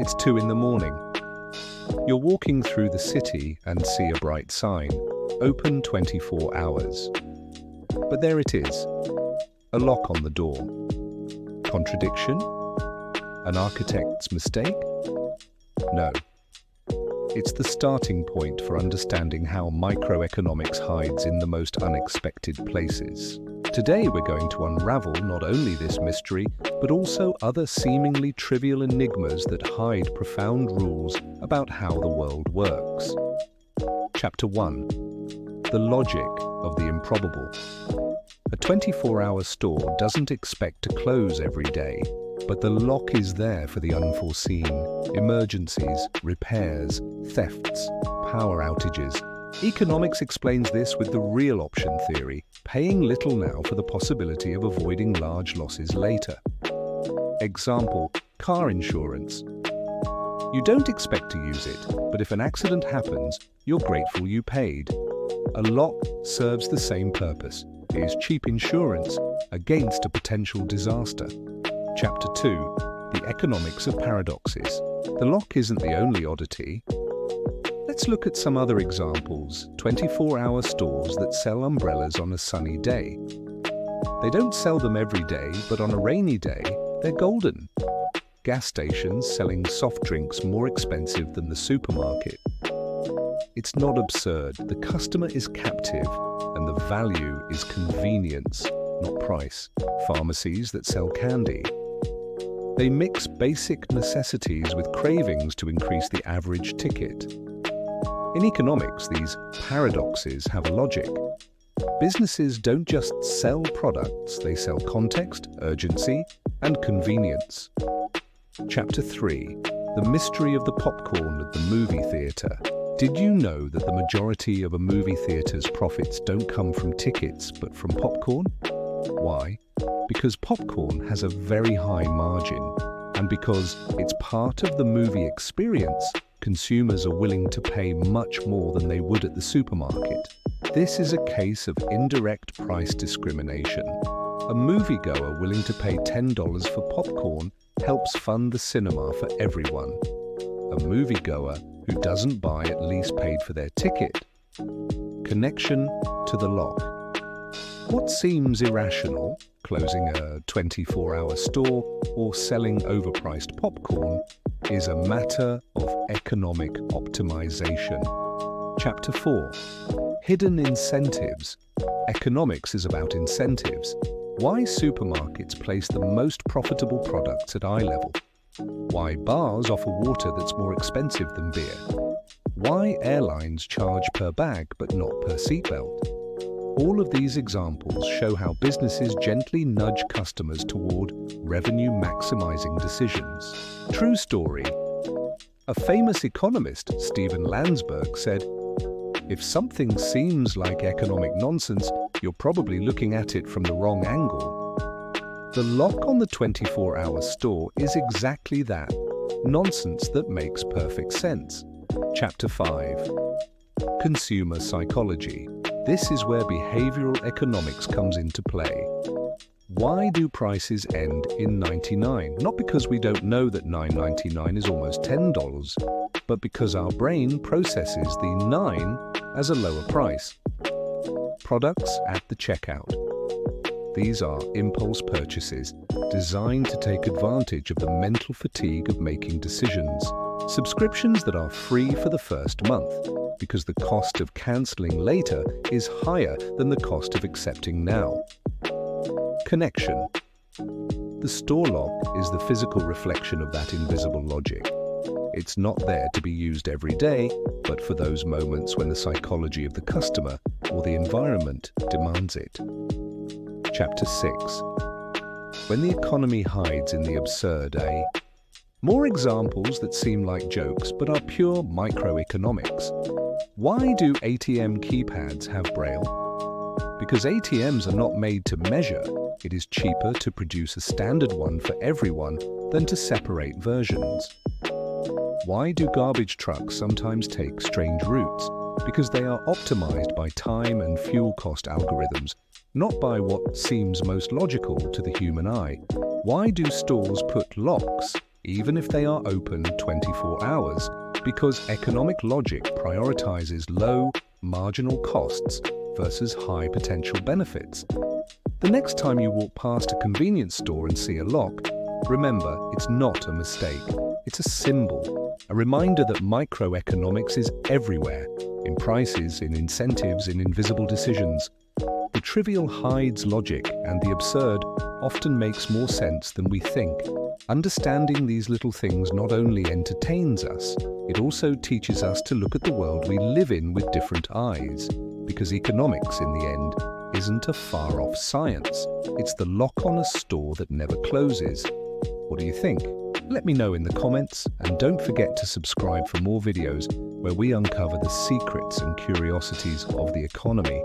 It's 2 in the morning. You're walking through the city and see a bright sign, open 24 hours. But there it is, a lock on the door. Contradiction? An architect's mistake? No. It's the starting point for understanding how microeconomics hides in the most unexpected places. Today we're going to unravel not only this mystery, but also other seemingly trivial enigmas that hide profound rules about how the world works. Chapter 1. The logic of the improbable. A 24-hour store doesn't expect to close every day, but the lock is there for the unforeseen: emergencies, repairs, thefts, power outages. Economics explains this with the real option theory, paying little now for the possibility of avoiding large losses later. Example: car insurance. You don't expect to use it, but if an accident happens, you're grateful you paid. A lock serves the same purpose. It is cheap insurance against a potential disaster. Chapter 2. The economics of paradoxes. The lock isn't the only oddity. Let's look at some other examples. 24-hour stores that sell umbrellas on a sunny day. They don't sell them every day, but on a rainy day, they're golden. Gas stations selling soft drinks more expensive than the supermarket. It's not absurd. The customer is captive, and the value is convenience, not price. Pharmacies that sell candy. They mix basic necessities with cravings to increase the average ticket. In economics, these paradoxes have a logic. Businesses don't just sell products, they sell context, urgency, and convenience. Chapter 3. The mystery of the popcorn at the movie theater. Did you know that the majority of a movie theater's profits don't come from tickets, but from popcorn? Why? Because popcorn has a very high margin, and because it's part of the movie experience, consumers are willing to pay much more than they would at the supermarket. This is a case of indirect price discrimination. A moviegoer willing to pay $10 for popcorn helps fund the cinema for everyone. A moviegoer who doesn't buy at least paid for their ticket. Connection to the lock. What seems irrational, closing a 24-hour store or selling overpriced popcorn, is a matter of economic optimization. Chapter 4. Hidden incentives. Economics is about incentives. Why supermarkets place the most profitable products at eye level. Why bars offer water that's more expensive than beer. Why airlines charge per bag but not per seatbelt. All of these examples show how businesses gently nudge customers toward revenue-maximizing decisions. True story. A famous economist, Stephen Landsberg, said, "If something seems like economic nonsense, you're probably looking at it from the wrong angle." The lock on the 24-hour store is exactly that, nonsense that makes perfect sense. Chapter 5. Consumer psychology. This is where behavioral economics comes into play. Why do prices end in 99? Not because we don't know that $9.99 is almost $10, but because our brain processes the 9 as a lower price. Products at the checkout. These are impulse purchases designed to take advantage of the mental fatigue of making decisions. Subscriptions that are free for the first month, because the cost of cancelling later is higher than the cost of accepting now. Connection. The store lock is the physical reflection of that invisible logic. It's not there to be used every day, but for those moments when the psychology of the customer or the environment demands it. Chapter 6. When the economy hides in the absurd, More examples that seem like jokes but are pure microeconomics. Why do ATM keypads have Braille? Because ATMs are not made to measure. It is cheaper to produce a standard one for everyone than to separate versions. Why do garbage trucks sometimes take strange routes? Because they are optimized by time and fuel cost algorithms, not by what seems most logical to the human eye. Why do stores put locks even if they are open 24 hours, because economic logic prioritizes low, marginal costs versus high potential benefits. The next time you walk past a convenience store and see a lock, remember, it's not a mistake. It's a symbol, a reminder that microeconomics is everywhere, in prices, in incentives, in invisible decisions. The trivial hides logic, and the absurd often makes more sense than we think. Understanding these little things not only entertains us, it also teaches us to look at the world we live in with different eyes, because economics, in the end, isn't a far-off science. It's the lock on a store that never closes. What do you think? Let me know in the comments, and don't forget to subscribe for more videos where we uncover the secrets and curiosities of the economy.